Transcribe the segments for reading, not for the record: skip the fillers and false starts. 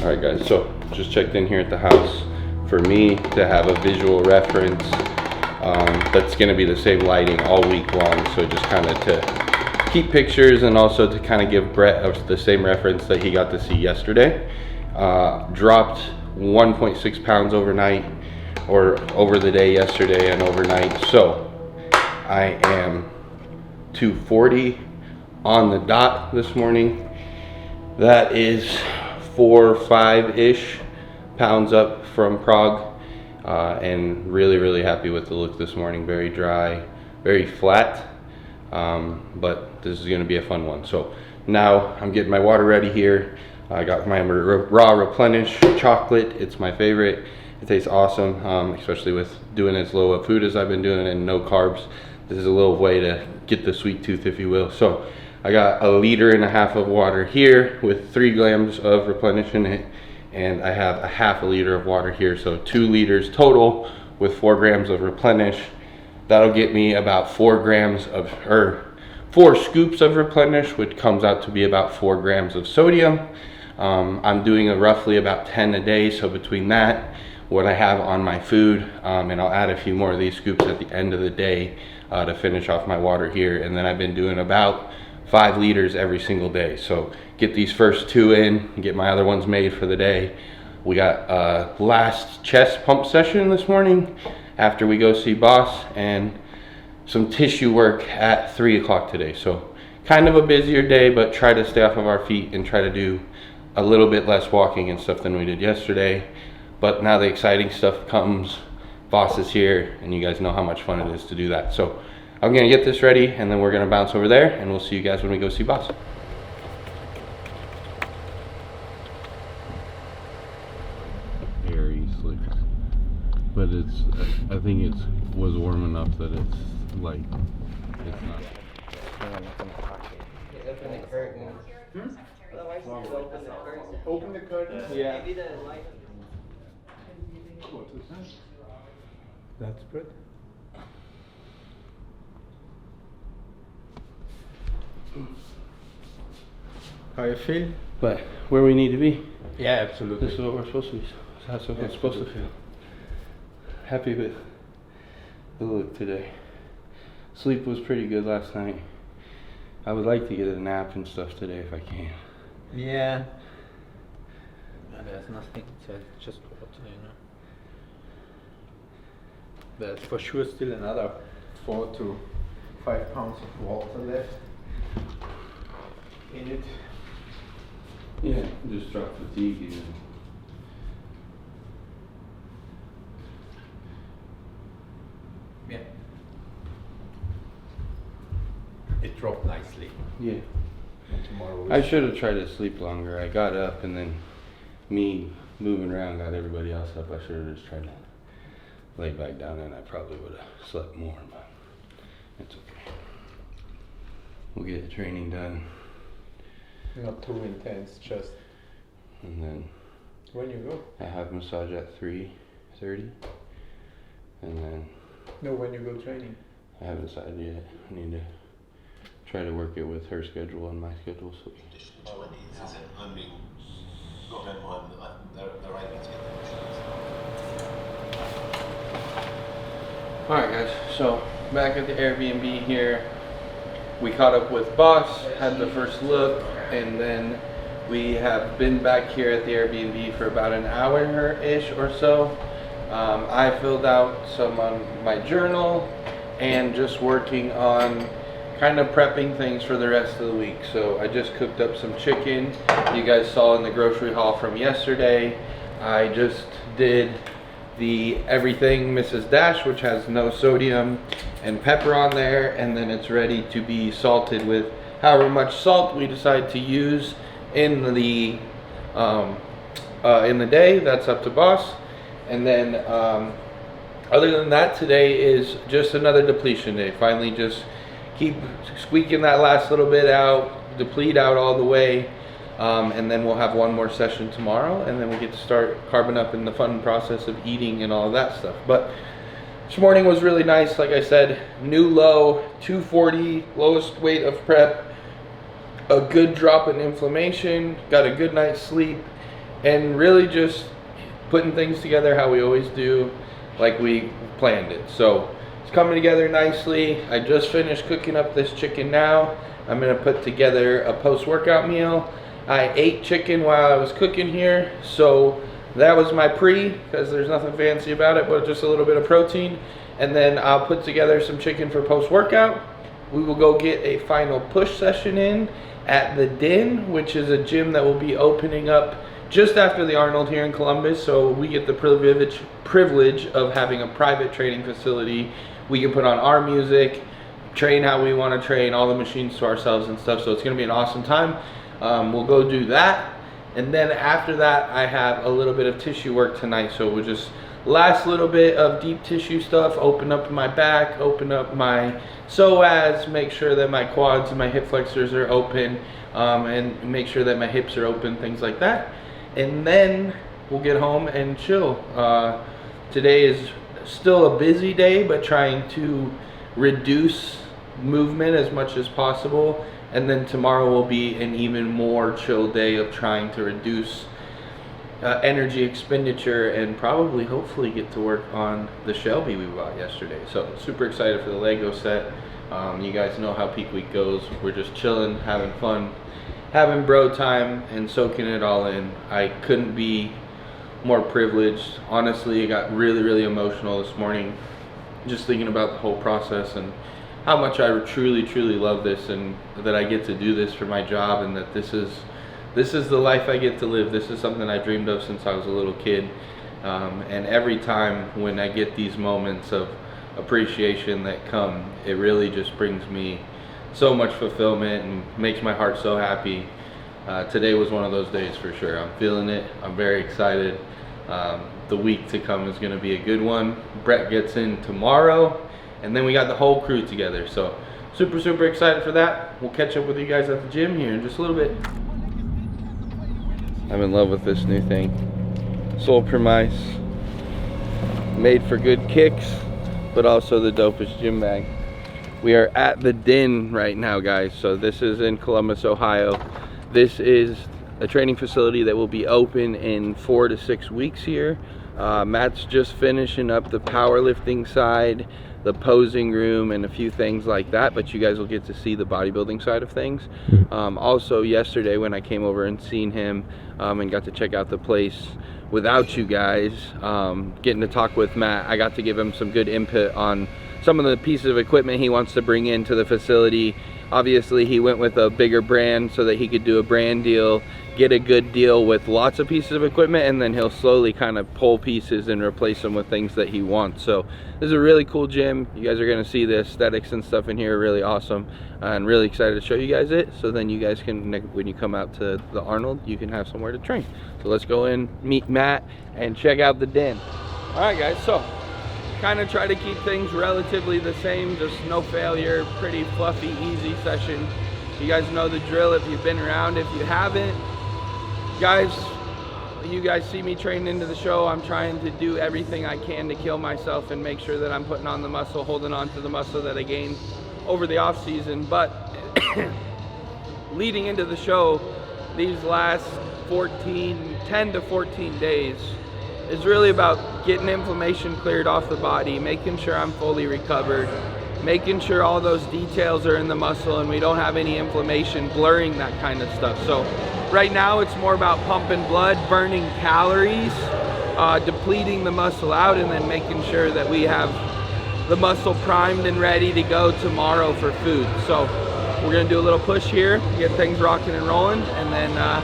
All right, guys, so just checked in here at the house for me to have a visual reference. That's going to be the same lighting all week long, so just kind of to keep pictures and also to kind of give Brett the same reference that he got to see yesterday. Dropped 1.6 pounds overnight, or over the day yesterday and overnight, so I am 240 on the dot this morning. That is 4 or 5-ish pounds up from Prague, and really happy with the look this morning. Very dry, very flat, but this is going to be a fun one. So now I'm getting my water ready here. I got my raw replenish chocolate. It's my favorite. It tastes awesome, especially with doing as low of food as I've been doing and no carbs. This is a little way to get the sweet tooth, if you will. So I got 1.5 liters of water here with 3 grams of replenish in it, and I have 1/2 liter of water here, so 2 liters total with 4 grams of replenish. That'll get me about 4 scoops of replenish, which comes out to be about 4 grams of sodium. I'm doing roughly about 10 a day, so between that, what I have on my food, and I'll add a few more of these scoops at the end of the day to finish off my water here, and then I've been doing about 5 liters every single day. So get these first 2 in, get my other ones made for the day. We got last chest pump session this morning after we go see boss, and some tissue work at 3 o'clock today. So kind of a busier day, but try to stay off of our feet and try to do a little bit less walking and stuff than we did yesterday. But now the exciting stuff comes. Boss is here, and you guys know how much fun it is to do that. So I'm gonna get this ready, and then we're gonna bounce over there, and we'll see you guys when we go see boss. Very slick, but I think it was warm enough that it's like, it's not. Open the curtain. Open the curtain? Yeah. That's good. How you feel? But where we need to be. Yeah, absolutely. This is what we're supposed to be. That's how it's supposed to feel. Happy with the look today. Sleep was pretty good last night. I would like to get a nap and stuff today if I can. Yeah. There's nothing to just water, you know. There's for sure still another 4 to 5 pounds of water left in it. Yeah, just drop fatigue even. Yeah. It dropped nicely. Yeah. And tomorrow I should have tried to sleep longer. I got up and then me moving around got everybody else up. I should have just tried to lay back down, and I probably would have slept more, but it's okay. We'll get the training done. Not too intense, just. And then When you go? I have massage at 3:30, and then No, when you go training. I haven't decided yet. I need to try to work it with her schedule and my schedule. So. Alright guys, so back at the Airbnb here. We caught up with boss, had the first look, and then we have been back here at the Airbnb for about an hour-ish or so. I filled out some on my journal and just working on kind of prepping things for the rest of the week. So I just cooked up some chicken you guys saw in the grocery haul from yesterday. I just did the everything Mrs. Dash, which has no sodium and pepper on there, and then it's ready to be salted with however much salt we decide to use in the day. That's up to boss. And then other than that, today is just another depletion day. Finally just keep squeaking that last little bit out, deplete out all the way, and then we'll have one more session tomorrow, and then we get to start carbon up in the fun process of eating and all of that stuff. But this morning was really nice. Like I said, new low, 240, lowest weight of prep, a good drop in inflammation, got a good night's sleep, and really just putting things together how we always do, like we planned it. So it's coming together nicely. I just finished cooking up this chicken now. I'm gonna put together a post-workout meal. I ate chicken while I was cooking here, so that was my pre, because there's nothing fancy about it, but just a little bit of protein. And then I'll put together some chicken for post-workout. We will go get a final push session in at the Den, which is a gym that will be opening up just after the Arnold here in Columbus. So we get the privilege of having a private training facility. We can put on our music, train how we want to train, all the machines to ourselves and stuff. So it's going to be an awesome time. We'll go do that. And then after that, I have a little bit of tissue work tonight. So we'll just last little bit of deep tissue stuff, open up my back, open up my psoas, make sure that my quads and my hip flexors are open, and make sure that my hips are open, things like that. And then we'll get home and chill. Today is still a busy day, but trying to reduce movement as much as possible. And then tomorrow will be an even more chill day of trying to reduce energy expenditure and probably hopefully get to work on the Shelby we bought yesterday. So super excited for the Lego set. You guys know how peak week goes. We're just chilling, having fun, having bro time, and soaking it all in. I couldn't be more privileged. Honestly, I got really emotional this morning just thinking about the whole process and how much I truly love this, and that I get to do this for my job, and that this is the life I get to live. This is something I dreamed of since I was a little kid. And every time when I get these moments of appreciation that come, it really just brings me so much fulfillment and makes my heart so happy. Today was one of those days for sure. I'm feeling it. I'm very excited. The week to come is going to be a good one. Brett gets in tomorrow, and then we got the whole crew together. So super excited for that. We'll catch up with you guys at the gym here in just a little bit. I'm in love with this new thing. Sole Premise. Made for good kicks, but also the dopest gym bag. We are at the Den right now, guys. So this is in Columbus, Ohio. This is a training facility that will be open in 4 to 6 weeks here. Matt's just finishing up the powerlifting side, the posing room, and a few things like that, but you guys will get to see the bodybuilding side of things. Also yesterday when I came over and seen him and got to check out the place without you guys, getting to talk with Matt, I got to give him some good input on some of the pieces of equipment he wants to bring into the facility. Obviously he went with a bigger brand so that he could do a brand deal, get a good deal with lots of pieces of equipment, and then he'll slowly kind of pull pieces and replace them with things that he wants. So this is a really cool gym. You guys are going to see the aesthetics and stuff in here are really awesome, and really excited to show you guys it, so then you guys can, when you come out to the Arnold, you can have somewhere to train. So let's go in, meet Matt, and check out the Den. All right guys, so kind of try to keep things relatively the same, just no failure, pretty fluffy, easy session. You guys know the drill if you've been around. If you haven't, guys, you guys see me training into the show. I'm trying to do everything I can to kill myself and make sure that I'm putting on the muscle, holding on to the muscle that I gained over the off season. But leading into the show, these last 10 to 14 days is really about getting inflammation cleared off the body, making sure I'm fully recovered, making sure all those details are in the muscle and we don't have any inflammation blurring that kind of stuff. So right now it's more about pumping blood, burning calories, depleting the muscle out, and then making sure that we have the muscle primed and ready to go tomorrow for food. So we're gonna do a little push here, get things rocking and rolling, and then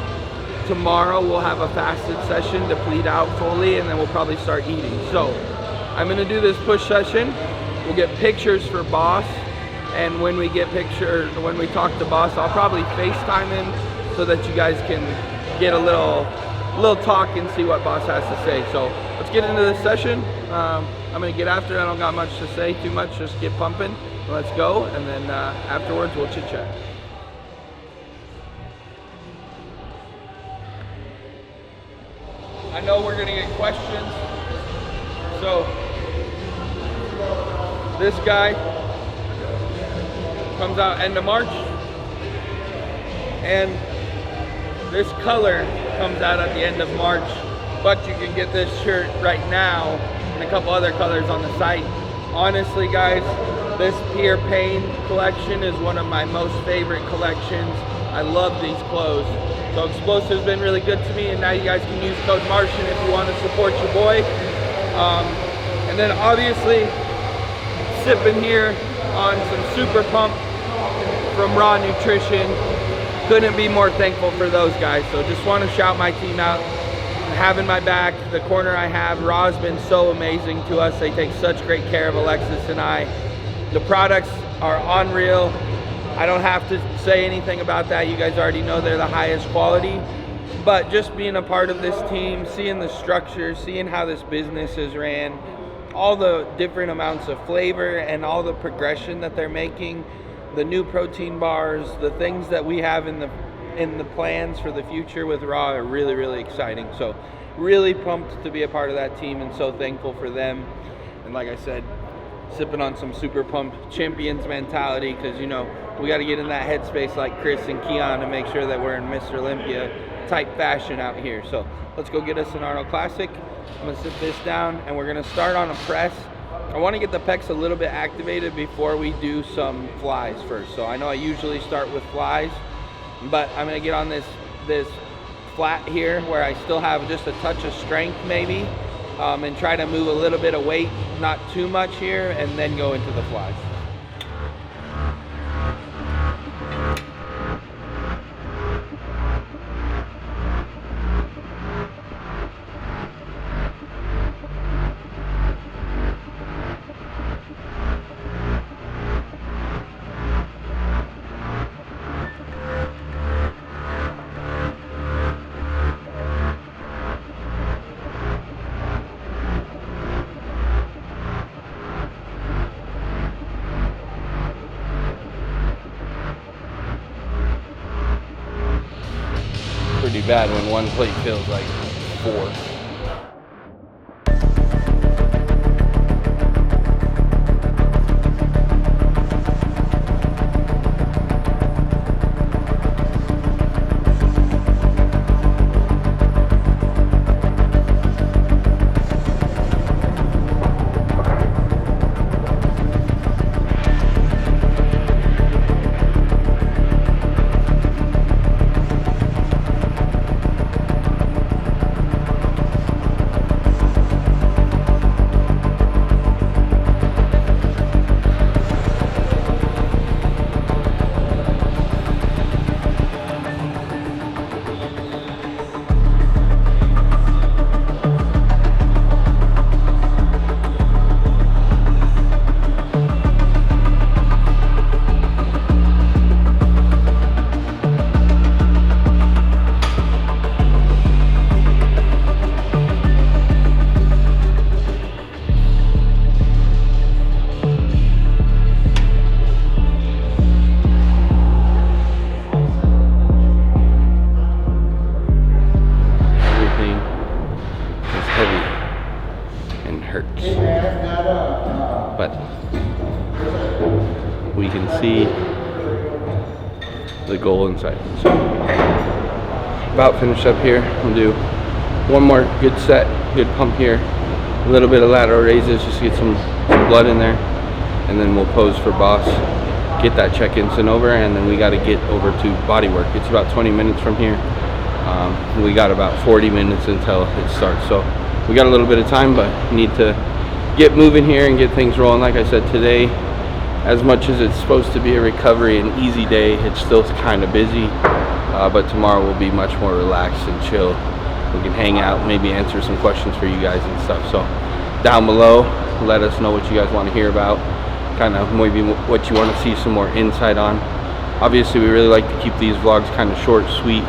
tomorrow we'll have a fasted session, deplete out fully, and then we'll probably start eating. So I'm gonna do this push session. We'll get pictures for Boss, and when we get pictures, when we talk to Boss, I'll probably FaceTime him so that you guys can get a little talk and see what Boss has to say. So let's get into this session. I'm gonna get after it. I don't got much to say, too much, just get pumping. Let's go, and then afterwards we'll chit chat. I know we're gonna get questions. So this guy comes out end of March, and this color comes out at the end of March. But you can get this shirt right now and a couple other colors on the site. Honestly, guys, this Pure Pain collection is one of my most favorite collections. I love these clothes. So Explosive's been really good to me, and now you guys can use code Martian if you want to support your boy. And then obviously, sipping here on some Super Pump from Raw Nutrition. Couldn't be more thankful for those guys. So just want to shout my team out. Having my back, the corner I have, Raw's been so amazing to us. They take such great care of Alexis and I. The products are unreal. I don't have to say anything about that. You guys already know they're the highest quality. But just being a part of this team, seeing the structure, seeing how this business is ran, all the different amounts of flavor and all the progression that they're making, the new protein bars, the things that we have in the plans for the future with Raw are really, really exciting. So really pumped to be a part of that team and so thankful for them. And like I said, sipping on some Super Pump Champions mentality, because you know we got to get in that headspace like Chris and Keon to make sure that we're in Mr. Olympia type fashion out here. So let's go get us an Arnold Classic. I'm gonna sit this down and we're gonna start on a press. I want to get the pecs a little bit activated before we do some flies first. So I know I usually start with flies, but I'm gonna get on this flat here where I still have just a touch of strength maybe, and try to move a little bit of weight, not too much here, and then go into the flies. Pretty bad when one plate feels like 4. But we can see the goal inside. So about finished up here. We'll do one more good set, good pump here, a little bit of lateral raises just to get some blood in there, and then we'll pose for boss, get that check-in sent over, and then we got to get over to body work. It's about 20 minutes from here. We got about 40 minutes until it starts, so we got a little bit of time, but need to get moving here and get things rolling. Like I said, today, as much as it's supposed to be a recovery and easy day, it's still kind of busy, but tomorrow will be much more relaxed and chill. We can hang out, maybe answer some questions for you guys and stuff. So down below, let us know what you guys want to hear about, kind of maybe what you want to see some more insight on. Obviously, we really like to keep these vlogs kind of short, sweet,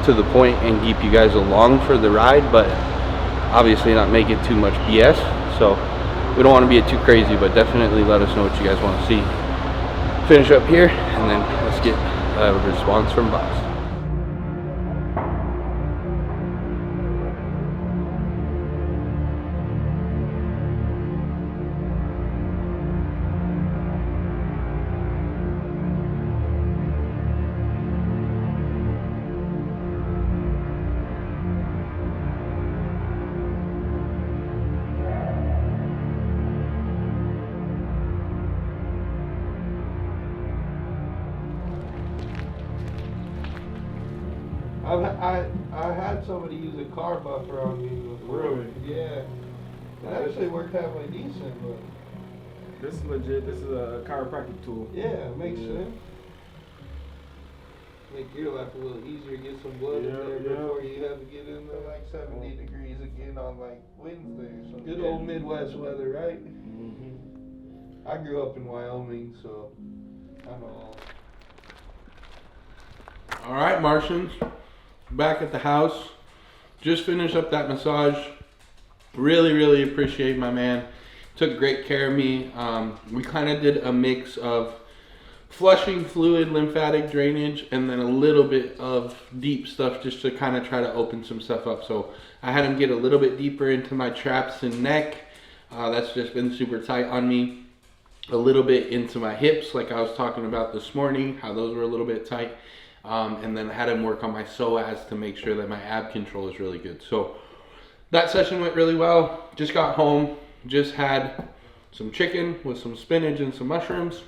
to the point, and keep you guys along for the ride, but obviously not make it too much BS. So we don't want to be too crazy, but definitely let us know what you guys want to see. Finish up here, and then let's get a response from Boss. I had somebody use a car buffer on me before. Really? Yeah. It actually worked halfway decent, but This is legit. This is a chiropractic tool. yeah, it makes Yeah. sense. Make your life a little easier, get some blood in Yeah, there yeah. before you have to get in there like 70 degrees again on like Wednesday or something. Good old Midwest weather, right? Mm-hmm. I grew up in Wyoming, so I know all. Alright, Martians. Back at the house. Just finished up that massage. Really appreciate my man. Took great care of me. We kind of did a mix of flushing fluid, lymphatic drainage, and then a little bit of deep stuff just to kind of try to open some stuff up. So I had him get a little bit deeper into my traps and neck. That's just been super tight on me. A little bit into my hips, like I was talking about this morning, how those were a little bit tight. And then I had him work on my psoas to make sure that my ab control is really good. So that session went really well. Just got home, just had some chicken with some spinach and some mushrooms.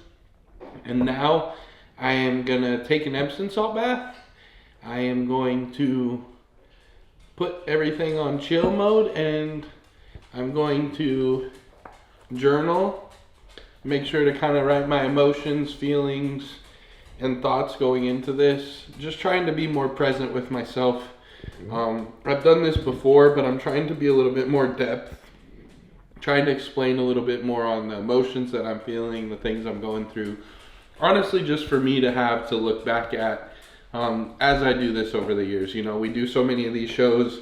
And now I am gonna take an Epsom salt bath. I am going to put everything on chill mode, and I'm going to journal, make sure to kind of write my emotions, feelings, and thoughts going into this. Just trying to be more present with myself. I've done this before, but I'm trying to be a little bit more depth, trying to explain a little bit more on the emotions that I'm feeling, the things I'm going through. Honestly, just for me to have to look back at as I do this over the years. You know, we do so many of these shows.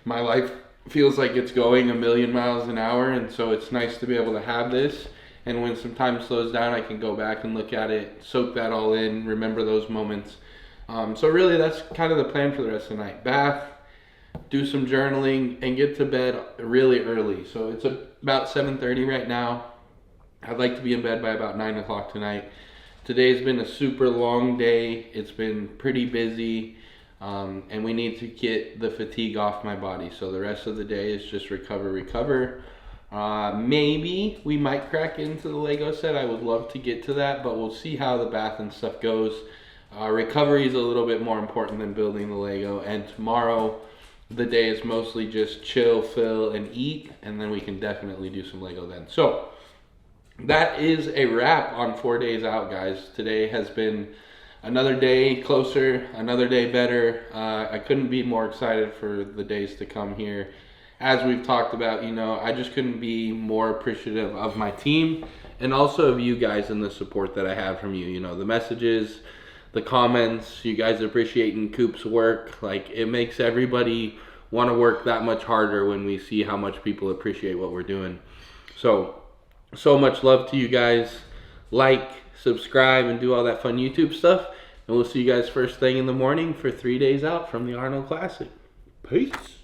My life feels like it's going a million miles an hour, and so it's nice to be able to have this. And when some time slows down, I can go back and look at it, soak that all in, remember those moments. So really, that's kind of the plan for the rest of the night. Bath, do some journaling, and get to bed really early. So it's about 7:30 right now. I'd like to be in bed by about 9 o'clock tonight. Today's been a super long day. It's been pretty busy, and we need to get the fatigue off my body. So the rest of the day is just recover. Maybe we might crack into the Lego set. I would love to get to that, but we'll see how the bath and stuff goes. Recovery is a little bit more important than building the Lego, and tomorrow the day is mostly just chill, fill, and eat, and then we can definitely do some Lego then. So that is a wrap on 4 days out, guys. Today has been another day closer, another day better. I couldn't be more excited for the days to come here. As we've talked about, you know, I just couldn't be more appreciative of my team and also of you guys and the support that I have from you. You know, the messages, the comments, you guys appreciating Coop's work. Like, it makes everybody want to work that much harder when we see how much people appreciate what we're doing. So much love to you guys. Like, subscribe, and do all that fun YouTube stuff. And we'll see you guys first thing in the morning for 3 days out from the Arnold Classic. Peace.